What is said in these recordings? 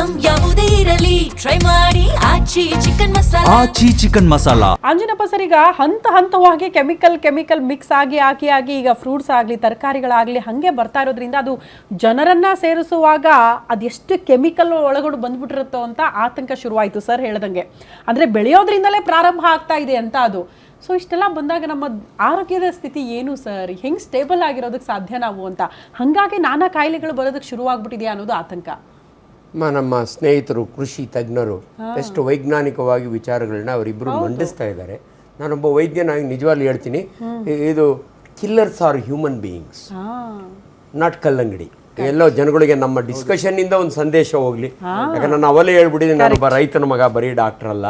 Item ಯಾವುದೇ ಇರಲಿ try ಮಾಡಿ ಆಚಿ ಚಿಕನ್ ಮಸಾಲಾ. ಆಂಜನಪ್ಪ ಸರ್, ಈಗ ಹಂತವಾಗಿ ಕೆಮಿಕಲ್ ಮಿಕ್ಸ್ ಆಗಿ ಈಗ ಫ್ರೂಟ್ಸ್ ಆಗಲಿ ತರಕಾರಿಗಳಾಗಲಿ ಹಾಗೆ ಬರ್ತಾ ಇರೋದ್ರಿಂದ ಅದು ಜನರನ್ನ ಸೇರಿಸುವಾಗ ಅದೆಷ್ಟು ಕೆಮಿಕಲ್ ಒಳಗಡೆ ಬಂದ್ಬಿಟ್ಟಿರುತ್ತೋ ಅಂತ ಆತಂಕ ಶುರುವಾಯಿತು ಸರ್ ಹೇಳ್ದಂಗೆ. ಅಂದರೆ ಬೆಳೆಯೋದ್ರಿಂದಲೇ ಪ್ರಾರಂಭ ಆಗ್ತಾ ಇದೆ ಅಂತ ಅದು. ಸೊ ಇಷ್ಟೆಲ್ಲ ಬಂದಾಗ ನಮ್ಮ ಆರೋಗ್ಯದ ಸ್ಥಿತಿ ಏನು ಸರ್, ಹೆಂಗೆ ಸ್ಟೇಬಲ್ ಆಗಿರೋದಕ್ಕೆ ಸಾಧ್ಯ ನಾವು ಅಂತ, ಹಾಗಾಗಿ ನಾನಾ ಕಾಯಿಲೆಗಳು ಬರೋದಕ್ಕೆ ಶುರುವಾಗ್ಬಿಟ್ಟಿದೆಯಾ ಅನ್ನೋದು ಆತಂಕ. ನಮ್ಮ ಸ್ನೇಹಿತರು ಕೃಷಿ ತಜ್ಞರು ಎಷ್ಟು ವೈಜ್ಞಾನಿಕವಾಗಿ ವಿಚಾರಗಳನ್ನ ಅವರಿಬ್ಬರು ಮಂಡಿಸ್ತಾ ಇದ್ದಾರೆ. ನಾನೊಬ್ಬ ವೈದ್ಯನಾಗಿ ನಿಜವಾಗ್ಲೂ ಹೇಳ್ತೀನಿ, ಇದು killers are human beings, not ಕಲ್ಲಂಗಡಿ. ಎಲ್ಲೋ ಜನಗಳಿಗೆ ನಮ್ಮ ಡಿಸ್ಕಷನ್ ಇಂದ ಒಂದು ಸಂದೇಶ ಹೋಗ್ಲಿ, ಯಾಕಂದ್ರೆ ನಾನು ಅವಲೇ ಹೇಳ್ಬಿಟ್ಟಿದ್ದೀನಿ, ನಾನೊಬ್ಬ ರೈತನ ಮಗ, ಬರೀ ಡಾಕ್ಟರ್ ಅಲ್ಲ.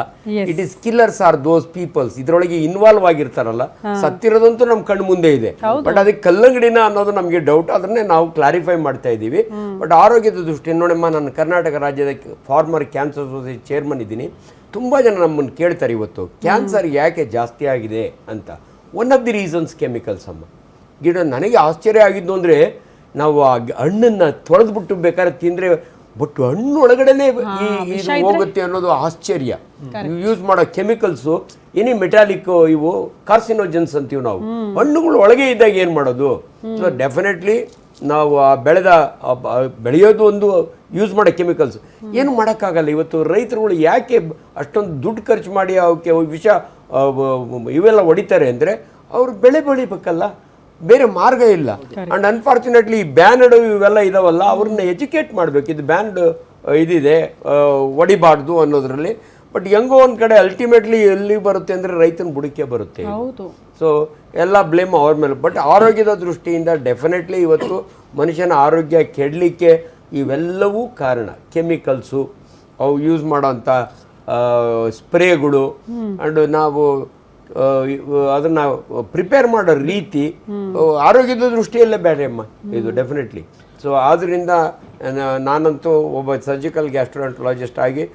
It is killers are those peoples. ಇದರೊಳಗೆ ಇನ್ವಾಲ್ವ್ ಆಗಿರ್ತಾರಲ್ಲ, ಸತ್ತಿರೋದಂತೂ ನಮ್ಮ ಕಣ್ಣು ಮುಂದೆ ಇದೆ. ಬಟ್ ಅದಕ್ಕೆ ಕಲ್ಲಂಗಡಿನ ಅನ್ನೋದು ನಮಗೆ ಡೌಟ್, ಅದನ್ನೇ ನಾವು ಕ್ಲಾರಿಫೈ ಮಾಡ್ತಾ ಇದ್ದೀವಿ. ಬಟ್ ಆರೋಗ್ಯದ ದೃಷ್ಟಿ ನೋಡಮ್ಮ, ನಾನು ಕರ್ನಾಟಕ ರಾಜ್ಯದ ಫಾರ್ಮರ್ ಕ್ಯಾನ್ಸರ್ ಸೊಸೈಟಿ ಚೇರ್ಮನ್ ಇದ್ದೀನಿ. ತುಂಬ ಜನ ನಮ್ಮನ್ನು ಕೇಳ್ತಾರೆ ಇವತ್ತು, ಕ್ಯಾನ್ಸರ್ ಯಾಕೆ ಜಾಸ್ತಿ ಆಗಿದೆ ಅಂತ. One of the reasons chemicals ಅಮ್ಮ. ಗಿಡ ನನಗೆ ಆಶ್ಚರ್ಯ ಆಗಿದ್ದು ಅಂದರೆ, ನಾವು ಆ ಹಣ್ಣನ್ನು ತೊಳೆದ್ಬಿಟ್ಟು ಬೇಕಾದ್ರೆ ತಿಂದರೆ ಬಟ್ ಹಣ್ಣು ಒಳಗಡೆನೆ ಇದು ಹೋಗುತ್ತೆ ಅನ್ನೋದು ಆಶ್ಚರ್ಯ. ಯೂಸ್ ಮಾಡೋ ಕೆಮಿಕಲ್ಸು ಎನಿ ಮೆಟಾಲಿಕ್, ಇವು ಕಾರ್ಸಿನೋಜನ್ಸ್ ಅಂತೀವಿ ನಾವು. ಹಣ್ಣುಗಳು ಒಳಗೆ ಇದ್ದಾಗ ಏನು ಮಾಡೋದು? ಸೊ ಡೆಫಿನೆಟ್ಲಿ ನಾವು ಬೆಳೆಯೋದು ಒಂದು, ಯೂಸ್ ಮಾಡೋ ಕೆಮಿಕಲ್ಸ್ ಏನು ಮಾಡೋಕ್ಕಾಗಲ್ಲ. ಇವತ್ತು ರೈತರುಗಳು ಯಾಕೆ ಅಷ್ಟೊಂದು ದುಡ್ಡು ಖರ್ಚು ಮಾಡಿ ಅವಕ್ಕೆ ವಿಷ ಇವೆಲ್ಲ ಹೊಡಿತಾರೆ ಅಂದರೆ, ಅವರು ಬೆಳೆ ಬೆಳಿಬೇಕಲ್ಲ, ಬೇರೆ ಮಾರ್ಗ ಇಲ್ಲ. ಅಂಡ್ ಅನ್ಫಾರ್ಚುನೇಟ್ಲಿ ಬ್ಯಾನ್ಡ್ ಇವೆಲ್ಲ ಇದಾವಲ್ಲ, ಅವ್ರನ್ನ ಎಜುಕೇಟ್ ಮಾಡಬೇಕು. ಇದು ಬ್ಯಾನ್ಡ್ ಇದಿದೆ, ಹೊಡಿಬಾರ್ದು ಅನ್ನೋದ್ರಲ್ಲಿ. ಬಟ್ ಹೆಂಗೋ ಒಂದು ಕಡೆ ಅಲ್ಟಿಮೇಟ್ಲಿ ಎಲ್ಲಿ ಬರುತ್ತೆ ಅಂದರೆ ರೈತನ ಬುಡಕ್ಕೆ ಬರುತ್ತೆ. ಸೊ ಎಲ್ಲ ಬ್ಲೇಮ್ ಅವ್ರ ಮೇಲೆ. ಬಟ್ ಆರೋಗ್ಯದ ದೃಷ್ಟಿಯಿಂದ ಡೆಫಿನೆಟ್ಲಿ ಇವತ್ತು ಮನುಷ್ಯನ ಆರೋಗ್ಯ ಕೆಡಲಿಕ್ಕೆ ಇವೆಲ್ಲವೂ ಕಾರಣ. ಕೆಮಿಕಲ್ಸು, ಅವು ಯೂಸ್ ಮಾಡೋಂಥ ಸ್ಪ್ರೇಗಳು, ಆ್ಯಂಡ್ ನಾವು ಅದನ್ನು ಪ್ರಿಪೇರ್ ಮಾಡೋ ರೀತಿ ಆರೋಗ್ಯದ ದೃಷ್ಟಿಯಲ್ಲೇ ಬೇರೆ ಅಮ್ಮ ಇದು ಡೆಫಿನೆಟ್ಲಿ. ಸೊ ಆದ್ದರಿಂದ ನಾನಂತೂ ಒಬ್ಬ ಸರ್ಜಿಕಲ್ ಗ್ಯಾಸ್ಟ್ರೋಎಂಟರಾಲಜಿಸ್ಟ್ ಆಗಿ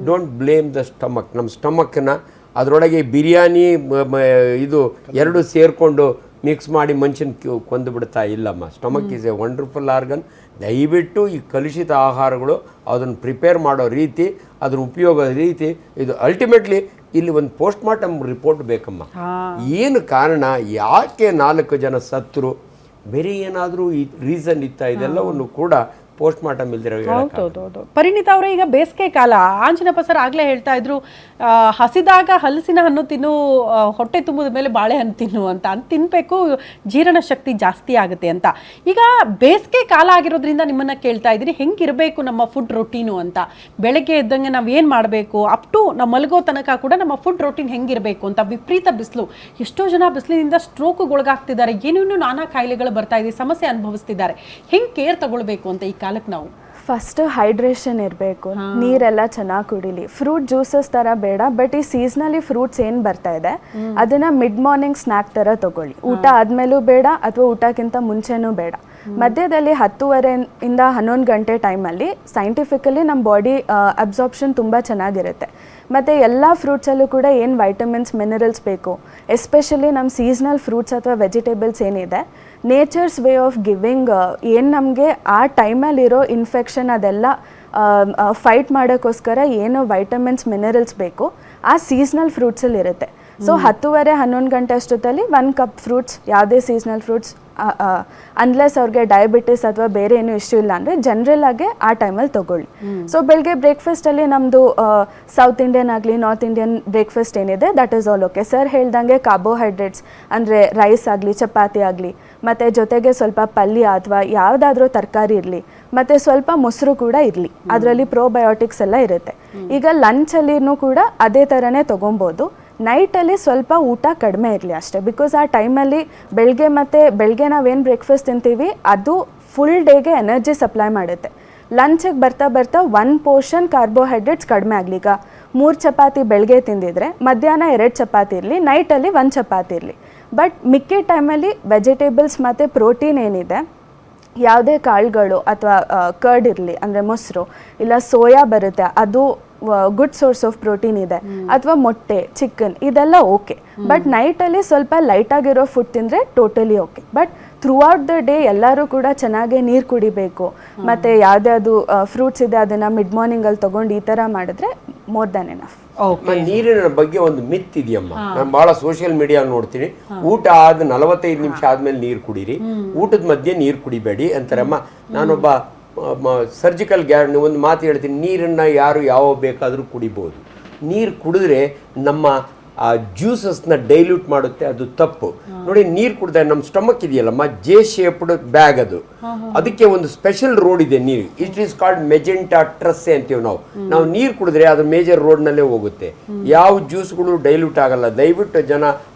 ಡೋಂಟ್ ಬ್ಲೇಮ್ ದ ಸ್ಟಮಕ್. ನಮ್ಮ ಸ್ಟಮಕ್ನ ಅದರೊಳಗೆ ಬಿರಿಯಾನಿ ಇದು ಎರಡು ಸೇರಿಕೊಂಡು ಮಿಕ್ಸ್ ಮಾಡಿ ಮನುಷ್ಯನ ಕೊಂದು ಬಿಡ್ತಾ ಇಲ್ಲಮ್ಮ. Stomach is A wonderful organ. ದಯವಿಟ್ಟು ಈ ಕಲುಷಿತ ಆಹಾರಗಳು, ಅದನ್ನು ಪ್ರಿಪೇರ್ ಮಾಡೋ ರೀತಿ, ಅದ್ರ ಉಪಯೋಗ ರೀತಿ, ಇದು ಅಲ್ಟಿಮೇಟ್ಲಿ ಇಲ್ಲಿ ಒಂದು ಪೋಸ್ಟ್ ಮಾರ್ಟಮ್ ರಿಪೋರ್ಟ್ ಬೇಕಮ್ಮ. ಏನು ಕಾರಣ, ಯಾಕೆ 4 ಜನ ಸತ್ತರು, ಬೇರೆ ಏನಾದರೂ ರೀಸನ್ ಇತ್ತಾ, ಇದೆಲ್ಲವನ್ನು ಕೂಡ ಪೋಸ್ಟ್ ಮಾರ್ಟಮ್ ಇಲ್ದಿರೋ. ಹೌದು ಪರಿಣಿತ ಅವರೇ, ಈಗ ಬೇಸಿಗೆ ಕಾಲ, ಆಂಜನಪ್ಪ ಸರ್ ಆಗಲೇ ಹೇಳ್ತಾ ಇದ್ರು, ಹಸಿದಾಗ ಹಲಸಿನ ಹಣ್ಣು ತಿನ್ನು, ಹೊಟ್ಟೆ ತುಂಬಿದ ಮೇಲೆ ಬಾಳೆಹಣ್ಣು ತಿನ್ನು ಅಂತ ತಿನ್ಬೇಕು, ಜೀರ್ಣ ಶಕ್ತಿ ಜಾಸ್ತಿ ಆಗುತ್ತೆ ಅಂತ. ಈಗ ಬೇಸಿಗೆ ಕಾಲ ಆಗಿರೋದ್ರಿಂದ ನಿಮ್ಮನ್ನ ಕೇಳ್ತಾ ಇದ್ದೀನಿ, ಹೆಂಗಿರಬೇಕು ನಮ್ಮ ಫುಡ್ ರೊಟೀನು ಅಂತ. ಬೆಳಗ್ಗೆ ಎದ್ದಂಗೆ ನಾವು ಏನು ಮಾಡಬೇಕು, ಅಪ್ ಟು ನಾವು ಮಲಗೋ ತನಕ ಕೂಡ ನಮ್ಮ ಫುಡ್ ರೊಟೀನ್ ಹೆಂಗಿರಬೇಕು ಅಂತ. ವಿಪರೀತ ಬಿಸಿಲು, ಎಷ್ಟೋ ಜನ ಬಿಸಿಲಿನಿಂದ ಸ್ಟ್ರೋಕ್ಗೊಳಗಾಗ್ತಿದ್ದಾರೆ, ಏನೇನು ನಾನಾ ಕಾಯಿಲೆಗಳು ಬರ್ತಾ ಇದೆ, ಸಮಸ್ಯೆ ಅನುಭವಿಸ್ತಿದ್ದಾರೆ. ಹೆಂಗೆ ಕೇರ್ ತಗೊಳ್ಬೇಕು ಅಂತ ಈ ಕಾಲಕ್ಕೆ ನಾವು? ಫಸ್ಟ್ ಹೈಡ್ರೇಷನ್ ಇರಬೇಕು, ನೀರೆಲ್ಲ ಚೆನ್ನಾಗಿ ಕುಡಿಲಿ. ಫ್ರೂಟ್ ಜ್ಯೂಸಸ್ ಥರ ಬೇಡ, ಬಟ್ ಈ ಸೀಸ್ನಲಿ ಫ್ರೂಟ್ಸ್ ಏನು ಬರ್ತಾ ಇದೆ ಅದನ್ನು ಮಿಡ್ ಮಾರ್ನಿಂಗ್ ಸ್ನ್ಯಾಕ್ ಥರ ತೊಗೊಳ್ಳಿ. ಊಟ ಆದಮೇಲೂ ಬೇಡ, ಅಥವಾ ಊಟಕ್ಕಿಂತ ಮುಂಚೆನೂ ಬೇಡ. ಮಧ್ಯದಲ್ಲಿ 10:30 11 ಗಂಟೆ ಟೈಮಲ್ಲಿ ಸೈಂಟಿಫಿಕಲಿ ನಮ್ಮ ಬಾಡಿ ಅಬ್ಸಾರ್ಪ್ಷನ್ ತುಂಬ ಚೆನ್ನಾಗಿರುತ್ತೆ. ಮತ್ತು ಎಲ್ಲ ಫ್ರೂಟ್ಸಲ್ಲೂ ಕೂಡ ಏನು ವೈಟಮಿನ್ಸ್, ಮಿನರಲ್ಸ್ ಬೇಕು, ಎಸ್ಪೆಷಲಿ ನಮ್ಮ ಸೀಸ್ನಲ್ ಫ್ರೂಟ್ಸ್ ಅಥವಾ ವೆಜಿಟೇಬಲ್ಸ್ ಏನಿದೆ, ನೇಚರ್ಸ್ ವೇ ಆಫ್ ಗಿವಿಂಗ್, ಏನು ನಮಗೆ ಆ ಟೈಮಲ್ಲಿರೋ ಇನ್ಫೆಕ್ಷನ್ ಅದೆಲ್ಲ ಫೈಟ್ ಮಾಡೋಕ್ಕೋಸ್ಕರ ಏನು ವೈಟಮಿನ್ಸ್, ಮಿನರಲ್ಸ್ ಬೇಕು, ಆ ಸೀಸ್ನಲ್ ಫ್ರೂಟ್ಸಲ್ಲಿ ಇರುತ್ತೆ. ಸೊ 10:30 11 ಗಂಟೆ ಅಷ್ಟೊತ್ತಲ್ಲಿ 1 ಕಪ್ ಫ್ರೂಟ್ಸ್, ಯಾವುದೇ ಸೀಸ್ನಲ್ ಫ್ರೂಟ್ಸ್, ಅನ್ಲೆಸ್ ಅವ್ರಿಗೆ ಡಯಾಬಿಟಿಸ್ ಅಥವಾ ಬೇರೆ ಏನೂ ಇಶ್ಯೂ ಇಲ್ಲ ಅಂದರೆ ಜನರಲ್ ಆಗಿ ಆ ಟೈಮಲ್ಲಿ ತೊಗೊಳ್ಳಿ. ಸೊ ಬೆಳಗ್ಗೆ ಬ್ರೇಕ್ಫಾಸ್ಟಲ್ಲಿ ನಮ್ಮದು ಸೌತ್ ಇಂಡಿಯನ್ ಆಗಲಿ ನಾರ್ತ್ ಇಂಡಿಯನ್ ಬ್ರೇಕ್ಫಾಸ್ಟ್ ಏನಿದೆ that is all okay. Sir ಹೇಳ್ದಂಗೆ ಕಾರ್ಬೋಹೈಡ್ರೇಟ್ಸ್ ಅಂದರೆ ರೈಸ್ ಆಗಲಿ, ಚಪಾತಿ ಆಗಲಿ, ಮತ್ತು ಜೊತೆಗೆ ಸ್ವಲ್ಪ ಪಲ್ಯ ಅಥವಾ ಯಾವುದಾದ್ರೂ ತರಕಾರಿ ಇರಲಿ, ಮತ್ತು ಸ್ವಲ್ಪ ಮೊಸರು ಕೂಡ ಇರಲಿ, ಅದರಲ್ಲಿ ಪ್ರೋಬಯೋಟಿಕ್ಸ್ ಎಲ್ಲ ಇರುತ್ತೆ. ಈಗ ಲಂಚಲ್ಲಿನೂ ಕೂಡ ಅದೇ ಥರನೇ ತೊಗೊಬೋದು. ನೈಟಲ್ಲಿ ಸ್ವಲ್ಪ ಊಟ ಕಡಿಮೆ ಇರಲಿ ಅಷ್ಟೇ, ಬಿಕಾಸ್ ಆ ಟೈಮಲ್ಲಿ ಬೆಳಗ್ಗೆ ನಾವೇನು ಬ್ರೇಕ್ಫಾಸ್ಟ್ ತಿಂತೀವಿ ಅದು ಫುಲ್ ಡೇಗೆ ಎನರ್ಜಿ ಸಪ್ಲೈ ಮಾಡುತ್ತೆ. ಲಂಚಿಗೆ ಬರ್ತಾ 1 ಪೋರ್ಷನ್ ಕಾರ್ಬೋಹೈಡ್ರೇಟ್ಸ್ ಕಡಿಮೆ ಆಗಲಿ. ಈಗ 3 ಚಪಾತಿ ಬೆಳಗ್ಗೆ ತಿಂದಿದ್ರೆ ಮಧ್ಯಾಹ್ನ 2 ಚಪಾತಿ ಇರಲಿ, ನೈಟಲ್ಲಿ 1 ಚಪಾತಿ ಇರಲಿ. ಬಟ್ ಮಿಕ್ಕಿ ಟೈಮಲ್ಲಿ ವೆಜಿಟೇಬಲ್ಸ್ ಮತ್ತು ಪ್ರೋಟೀನ್ ಏನಿದೆ, ಯಾವುದೇ ಕಾಳುಗಳು ಅಥವಾ ಕರ್ಡ್ ಇರಲಿ ಅಂದರೆ ಮೊಸರು, ಇಲ್ಲ ಸೋಯಾ ಬರುತ್ತೆ, ಅದು ಗುಡ್ ಸೋರ್ಸ್ ಆಫ್ ಪ್ರೋಟೀನ್ ಇದೆ, ಅಥವಾ ಮೊಟ್ಟೆ, ಚಿಕನ್, ಇದೆಲ್ಲ ಓಕೆ. ಬಟ್ ನೈಟಲ್ಲಿ ಸ್ವಲ್ಪ ಲೈಟಾಗಿರೋ ಫುಡ್ ತಿಂದರೆ totally okay. But through out the day ಎಲ್ಲರೂ ಕೂಡ ಚೆನ್ನಾಗಿ ನೀರು ಕುಡಿಬೇಕು. ಮತ್ತು ಯಾವುದ್ಯಾವುದು ಫ್ರೂಟ್ಸ್ ಇದೆ ಅದನ್ನು ಮಿಡ್ ಮಾರ್ನಿಂಗಲ್ಲಿ ತೊಗೊಂಡು ಈ ಥರ ಮಾಡಿದ್ರೆ ಮೋರ್ ದೆನ್ ಎನಫ್. ನೀರಿನ ಬಗ್ಗೆ ಒಂದು ಮಿತ್ ಇದೆಯಮ್ಮ. ನಾನು ಬಹಳ ಸೋಷಿಯಲ್ ಮೀಡಿಯಾ ನೋಡ್ತೀನಿ, ಊಟ ಆದ 45 ನಿಮಿಷ ಆದ್ಮೇಲೆ ನೀರು ಕುಡೀರಿ, ಊಟದ ಮಧ್ಯೆ ನೀರು ಕುಡಿಬೇಡಿ ಅಂತಾರಮ್ಮ. ನಾನೊಬ್ಬ ಸರ್ಜಿಕಲ್ ಗ್ಯಾರಂಟಿ ಒಂದು ಮಾತು ಹೇಳ್ತೀನಿ, ನೀರನ್ನು ಯಾರು ಯಾವ ಬೇಕಾದರೂ ಕುಡಿಬೋದು. ನೀರು ಕುಡಿದ್ರೆ ನಮ್ಮ ಆ ಜ್ಯೂಸಸ್ನ ಡೈಲ್ಯೂಟ್ ಮಾಡುತ್ತೆ, ಅದು ತಪ್ಪು. ನೋಡಿ, ನೀರು ಕುಡಿದ್ರೆ ನಮ್ಮ ಸ್ಟಮಕ್ ಇದೆಯಲ್ಲಮ್ಮ, ಜೆ ಶೇಪ್ಡ್ ಬ್ಯಾಗ್ ಅದು, ಅದಕ್ಕೆ ಒಂದು ಸ್ಪೆಷಲ್ ರೋಡ್ ಇದೆ ನೀರು. ಇಟ್ ಈಸ್ ಕಾಲ್ಡ್ ಮೆಜೆಂಟಾ ಟ್ರಸ್ಸೆ ಅಂತೀವಿ ನಾವು ನೀರು ಕುಡಿದ್ರೆ ಅದು ಮೇಜರ್ ರೋಡ್ನಲ್ಲೇ ಹೋಗುತ್ತೆ. ಯಾವ ಜ್ಯೂಸ್ಗಳು ಡೈಲ್ಯೂಟ್ ಆಗಲ್ಲ. ದಯವಿಟ್ಟು ಜನ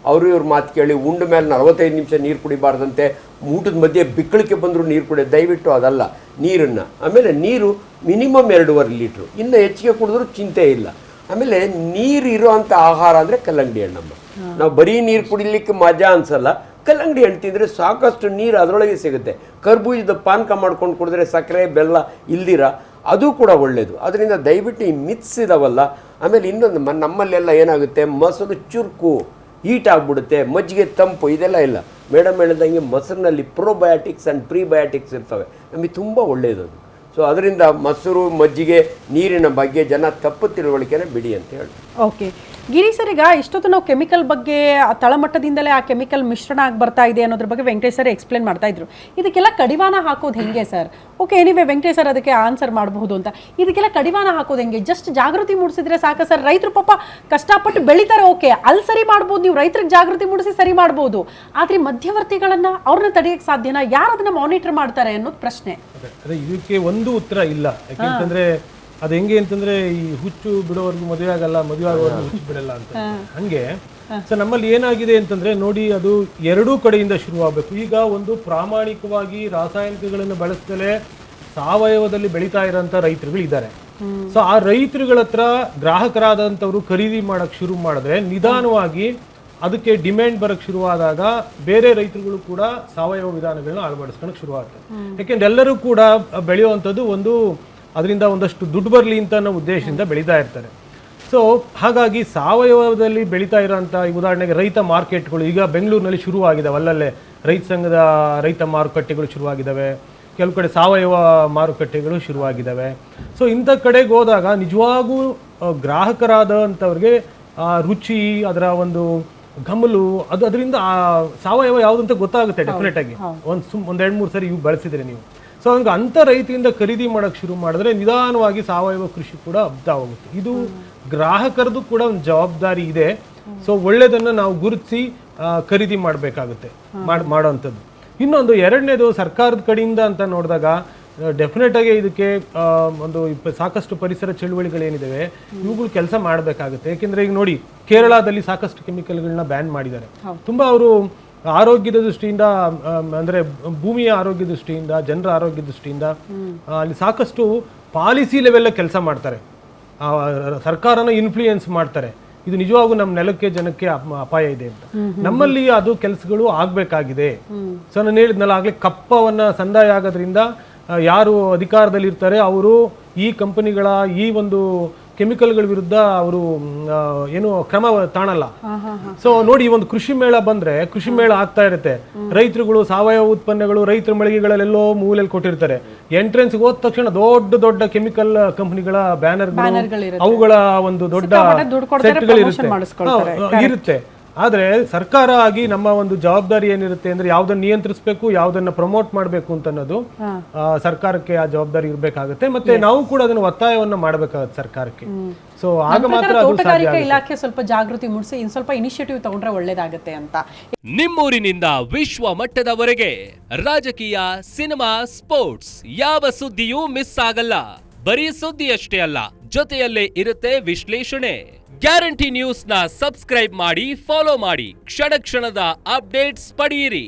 ಇವ್ರ ಮಾತು ಕೇಳಿ ಉಂಡ ಮೇಲೆ 45 ನಿಮಿಷ ನೀರು ಕುಡಿಬಾರ್ದಂತೆ, ಊಟದ ಮಧ್ಯೆ ಬಿಕ್ಕಳಿಕೆ ಬಂದರೂ ನೀರು ಕುಡಿಯೋದು ದಯವಿಟ್ಟು ಅದಲ್ಲ ನೀರನ್ನು. ಆಮೇಲೆ ನೀರು ಮಿನಿಮಮ್ 2.5 ಲೀಟ್ರು, ಇನ್ನು ಹೆಚ್ಚಿಗೆ ಕುಡಿದ್ರೂ ಚಿಂತೆ ಇಲ್ಲ. ಆಮೇಲೆ ನೀರು ಇರೋವಂಥ ಆಹಾರ ಅಂದರೆ ಕಲ್ಲಂಗಡಿ ಹಣ್ಣಮ್ಮ. ನಾವು ಬರೀ ನೀರು ಕುಡಿಲಿಕ್ಕೆ ಮಜಾ ಅನ್ಸಲ್ಲ, ಕಲ್ಲಂಗಡಿ ಹಣ್ಣು ತಿಂದರೆ ಸಾಕಷ್ಟು ನೀರು ಅದರೊಳಗೆ ಸಿಗುತ್ತೆ. ಕರ್ಬೂಜದ ಪಾನಕ ಮಾಡ್ಕೊಂಡು ಕುಡಿದ್ರೆ ಸಕ್ಕರೆ ಬೆಲ್ಲ ಇಲ್ದಿರ ಅದು ಕೂಡ ಒಳ್ಳೆಯದು. ಅದರಿಂದ ದಯವಿಟ್ಟು ಈ ಮಿತ್ಸ್ ಇದಾವಲ್ಲ. ಆಮೇಲೆ ಇನ್ನೊಂದು ನಮ್ಮಲ್ಲೆಲ್ಲ ಏನಾಗುತ್ತೆ, ಮೊಸರು ಚುರುಕು ಹೀಟ್ ಆಗಿಬಿಡುತ್ತೆ, ಮಜ್ಜಿಗೆ ತಂಪು, ಇದೆಲ್ಲ ಇಲ್ಲ. ಮೇಡಮ್ ಹೇಳಿದಂಗೆ ಮೊಸರಿನಲ್ಲಿ ಪ್ರೋಬಯೋಟಿಕ್ಸ್ ಆ್ಯಂಡ್ ಪ್ರೀಬಯೋಟಿಕ್ಸ್ ಇರ್ತವೆ, ನಮಗೆ ತುಂಬ ಒಳ್ಳೆಯದು ಅದು. ಸೊ ಅದರಿಂದ ಮೊಸರು ಮಜ್ಜಿಗೆ ನೀರಿನ ಬಗ್ಗೆ ಜನ ತಪ್ಪು ತಿಳುವಳಿಕೆನ ಬಿಡಿ ಅಂತ ಹೇಳಿ. ಓಕೆ ಗಿರಿ ಸರ್, ಈಗ ಇಷ್ಟೊತ್ತು ನಾವು ಕೆಮಿಕಲ್ ಬಗ್ಗೆ ತಳಮಟ್ಟದಿಂದಲೇ ಆ ಕೆಮಿಕಲ್ ಮಿಶ್ರಣ ಆಗಿ ಬರ್ತಾ ಇದೆ ಅನ್ನೋದ್ರ ಬಗ್ಗೆ ವೆಂಕಟೇಶ್ ಸರ್ ಎಕ್ಸ್ಪ್ಲೇನ್ ಮಾಡ್ತಾ ಇದ್ರು. ಇದಕ್ಕೆಲ್ಲ ಕಡಿವಾಣ ಹಾಕೋದು ಹೆಂಗೆ sir? Okay, anyway Venkatesh sir ಅದಕ್ಕೆ ಆನ್ಸರ್ ಮಾಡಬಹುದು ಅಂತ. ಇದಕ್ಕೆಲ್ಲ ಕಡಿವಾಣ ಹಾಕೋದು ಹೆಂಗೆ? ಜಸ್ಟ್ ಜಾಗೃತಿ ಮೂಡಿಸಿದ್ರೆ ಸಾಕ ಸರ್? ರೈತರು ಪಾಪ ಕಷ್ಟಪಟ್ಟು ಬೆಳಿತಾರೆ, ಓಕೆ, ಅಲ್ಲಿ ಸರಿ ಮಾಡ್ಬೋದು, ನೀವು ರೈತರಿಗೆ ಜಾಗೃತಿ ಮೂಡಿಸಿ ಸರಿ ಮಾಡ್ಬೋದು. ಆದರೆ ಮಧ್ಯವರ್ತಿಗಳನ್ನ ಅವ್ರನ್ನ ತಡೆಯಕ್ಕೆ ಸಾಧ್ಯನಾ? ಯಾರು ಅದನ್ನ ಮಾನಿಟರ್ ಮಾಡ್ತಾರೆ ಅನ್ನೋದು ಪ್ರಶ್ನೆ. ಅದೇ ಇದಕ್ಕೆ ಒಂದು ಉತ್ತರ ಇಲ್ಲ. ಯಾಕೆಂತಂದ್ರೆ ಅದು ಹೆಂಗೆ ಅಂತಂದ್ರೆ, ಈ ಹುಚ್ಚು ಬಿಡೋವರೆಗೂ ಮದುವೆ ಆಗಲ್ಲ, ಮದುವೆ ಆಗೋವರೆಗೂ ಹುಚ್ಚು ಬಿಡಲ್ಲ ಅಂತ. ಹಂಗೆ ಸೊ ನಮ್ಮಲ್ಲಿ ಏನಾಗಿದೆ ಅಂತಂದ್ರೆ, ನೋಡಿ, ಅದು ಎರಡೂ ಕಡೆಯಿಂದ ಶುರುವಾಗಬೇಕು. ಈಗ ಒಂದು ಪ್ರಾಮಾಣಿಕವಾಗಿ ರಾಸಾಯನಿಕಗಳನ್ನು ಬಳಸದಲೇ ಸಾವಯವದಲ್ಲಿ ಬೆಳೀತಾ ಇರೋಂಥ ರೈತರುಗಳು ಇದ್ದಾರೆ. ಸೊ ಆ ರೈತರುಗಳ ಹತ್ರ ಗ್ರಾಹಕರಾದಂಥವ್ರು ಖರೀದಿ ಮಾಡಕ್ ಶುರು ಮಾಡಿದ್ರೆ, ನಿಧಾನವಾಗಿ ಅದಕ್ಕೆ ಡಿಮ್ಯಾಂಡ್ ಬರಕ್ಕೆ ಶುರುವಾದಾಗ ಬೇರೆ ರೈತರುಗಳು ಕೂಡ ಸಾವಯವ ವಿಧಾನಗಳನ್ನ ಅಳವಡಿಸ್ಕೊಳಕ್ಕೆ ಶುರುವಾಗ್ತದೆ. ಯಾಕೆಂದ್ರೆ ಎಲ್ಲರೂ ಕೂಡ ಬೆಳೆಯುವಂಥದ್ದು ಅದರಿಂದ ಒಂದಷ್ಟು ದುಡ್ಡು ಬರಲಿ ಅಂತ ಅನ್ನೋ ಉದ್ದೇಶದಿಂದ ಬೆಳೀತಾ ಇರ್ತಾರೆ. ಸೊ ಹಾಗಾಗಿ ಸಾವಯವದಲ್ಲಿ ಬೆಳೀತಾ ಇರೋಂಥ, ಉದಾಹರಣೆಗೆ ರೈತ ಮಾರ್ಕೆಟ್ಗಳು ಈಗ ಬೆಂಗಳೂರಿನಲ್ಲಿ ಶುರುವಾಗಿದ್ದಾವೆ. ಅಲ್ಲಲ್ಲೇ ರೈತ ಸಂಘದ ರೈತ ಮಾರುಕಟ್ಟೆಗಳು ಶುರುವಾಗಿದ್ದಾವೆ, ಕೆಲವು ಕಡೆ ಸಾವಯವ ಮಾರುಕಟ್ಟೆಗಳು ಶುರುವಾಗಿದ್ದಾವೆ. ಸೊ ಇಂಥ ಕಡೆಗೆ ಹೋದಾಗ ನಿಜವಾಗೂ ಗ್ರಾಹಕರಾದಂಥವ್ರಿಗೆ ರುಚಿ, ಅದರ ಒಂದು ಗಮಲು, ಅದರಿಂದ ಸಾವಯವ ಯಾವುದಂತ ಗೊತ್ತಾಗುತ್ತೆ ಡೆಫಿನೆಟ್ ಆಗಿ. ಒಂದು 2-3 ಸರಿ ಇವು ಬಳಸಿದ್ರೆ ನೀವು. ಸೊ ಹಂಗೆ ಅಂಥ ರೈತರಿಂದ ಖರೀದಿ ಮಾಡೋಕ್ಕೆ ಶುರು ಮಾಡಿದ್ರೆ ನಿಧಾನವಾಗಿ ಸಾವಯವ ಕೃಷಿ ಕೂಡ ಹಬ್ತಾ ಹೋಗುತ್ತೆ. ಇದು ಗ್ರಾಹಕರದ್ದು ಕೂಡ ಒಂದು ಜವಾಬ್ದಾರಿ ಇದೆ. ಸೊ ಒಳ್ಳೆಯದನ್ನು ನಾವು ಗುರುತಿಸಿ ಖರೀದಿ ಮಾಡಬೇಕಾಗುತ್ತೆ, ಮಾಡೋವಂಥದ್ದು. ಇನ್ನೊಂದು ಎರಡನೇದು ಸರ್ಕಾರದ ಕಡೆಯಿಂದ ಅಂತ ನೋಡಿದಾಗ ಡೆಫಿನೆಟ್ ಆಗಿ ಇದಕ್ಕೆ ಸಾಕಷ್ಟು ಪರಿಸರ ಚಳುವಳಿಗಳೇನಿದ್ದಾವೆ ಇವುಗಳು ಕೆಲಸ ಮಾಡಬೇಕಾಗುತ್ತೆ. ಯಾಕೆಂದರೆ ಈಗ ನೋಡಿ, ಕೇರಳದಲ್ಲಿ ಸಾಕಷ್ಟು ಕೆಮಿಕಲ್ಗಳನ್ನ ಬ್ಯಾನ್ ಮಾಡಿದ್ದಾರೆ. ತುಂಬ ಅವರು ಆರೋಗ್ಯದ ದೃಷ್ಟಿಯಿಂದ, ಅಂದರೆ ಭೂಮಿಯ ಆರೋಗ್ಯ ದೃಷ್ಟಿಯಿಂದ, ಜನರ ಆರೋಗ್ಯ ದೃಷ್ಟಿಯಿಂದ ಅಲ್ಲಿ ಸಾಕಷ್ಟು ಪಾಲಿಸಿ ಲೆವೆಲ್ ಕೆಲಸ ಮಾಡ್ತಾರೆ, ಸರ್ಕಾರನ ಇನ್ಫ್ಲೂಯೆನ್ಸ್ ಮಾಡ್ತಾರೆ. ಇದು ನಿಜವಾಗೂ ನಮ್ಮ ನೆಲಕ್ಕೆ ಜನಕ್ಕೆ ಅಪಾಯ ಇದೆ ಅಂತ. ನಮ್ಮಲ್ಲಿ ಅದು ಕೆಲಸಗಳು ಆಗಬೇಕಾಗಿದೆ. ಸೊ ನಾನು ಹೇಳಿದ್ನಲ್ಲ ಆಗಲೇ, ಕಪ್ಪವನ್ನು ಸಂದಾಯ ಆಗೋದ್ರಿಂದ ಯಾರು ಅಧಿಕಾರದಲ್ಲಿ ಇರ್ತಾರೆ ಅವರು ಈ ಕಂಪನಿಗಳ ಈ ಒಂದು ಕೆಮಿಕಲ್ಗಳ ವಿರುದ್ಧ ಅವರು ಏನು ಕ್ರಮ ತಾಣಲ್ಲ. ಸೊ ನೋಡಿ, ಒಂದು ಕೃಷಿ ಮೇಳ ಬಂದ್ರೆ, ಕೃಷಿ ಮೇಳ ಆಗ್ತಾ ಇರುತ್ತೆ, ರೈತರುಗಳು ಸಾವಯವ ಉತ್ಪನ್ನಗಳು ರೈತರ ಮಳಿಗೆಗಳಲ್ಲೆಲ್ಲೋ ಮೂಲೆಯಲ್ಲಿ ಕೊಟ್ಟಿರ್ತಾರೆ. ಎಂಟ್ರೆನ್ಸ್ ಹೋದ ತಕ್ಷಣ ದೊಡ್ಡ ದೊಡ್ಡ ಕೆಮಿಕಲ್ ಕಂಪನಿಗಳ ಬ್ಯಾನರ್ಗಳು, ಅವುಗಳ ಒಂದು ದೊಡ್ಡ ಸೆಟ್ಗಳು ಇರುತ್ತೆ. ಆದರೆ ಸರ್ಕಾರ ಆಗಿ ನಮ್ಮ ಒಂದು ಜವಾಬ್ದಾರಿ ಏನಿರುತ್ತೆ ಅಂದ್ರೆ, ಯಾವ್ದನ್ನ ನಿಯಂತ್ರಿಸಬೇಕು, ಯಾವ್ದನ್ನ ಪ್ರಮೋಟ್ ಮಾಡಬೇಕು ಅಂತ ಅನ್ನೋದು ಸರ್ಕಾರಕ್ಕೆ ಆ ಜವಾಬ್ದಾರಿ ಇರಬೇಕಾಗುತ್ತೆ. ಮತ್ತೆ ನಾವು ಕೂಡ ಅದನ್ನ ಒತ್ತಾಯವನ್ನ ಮಾಡಬೇಕಾಗುತ್ತೆ ಸರ್ಕಾರಕ್ಕೆ. ಸೊ ಆಗ ಮಾತ್ರ ತೋಟಗಾರಿಕಾ ಇಲಾಖೆ ಸ್ವಲ್ಪ ಜಾಗೃತಿ ಮೂಡಿಸಿ ಇನ್ ಸ್ವಲ್ಪ ಇನಿಷಿಯೇಟಿವ್ ತಗೊಂಡ್ರೆ ಒಳ್ಳೇದಾಗುತ್ತೆ ಅಂತ. ನಿಮ್ಮೂರಿನಿಂದ ವಿಶ್ವ ಮಟ್ಟದವರೆಗೆ ರಾಜಕೀಯ, ಸಿನಿಮಾ, ಸ್ಪೋರ್ಟ್ಸ್ ಯಾವ ಸುದ್ದಿಯೂ ಮಿಸ್ ಆಗಲ್ಲ. ಬರೀ ಸುದ್ದಿಯಷ್ಟೇ ಅಲ್ಲ, ಜೊತೆಯಲ್ಲೇ ಇರುತ್ತೆ ವಿಶ್ಲೇಷಣೆ. ಗ್ಯಾರಂಟಿ ನ್ಯೂಸ್ ನ ಸಬ್ಸ್ಕ್ರೈಬ್ ಮಾಡಿ, ಫಾಲೋ ಮಾಡಿ, ಕ್ಷಣ ಕ್ಷಣದ ಅಪ್ಡೇಟ್ಸ್ ಪಡೆಯಿರಿ.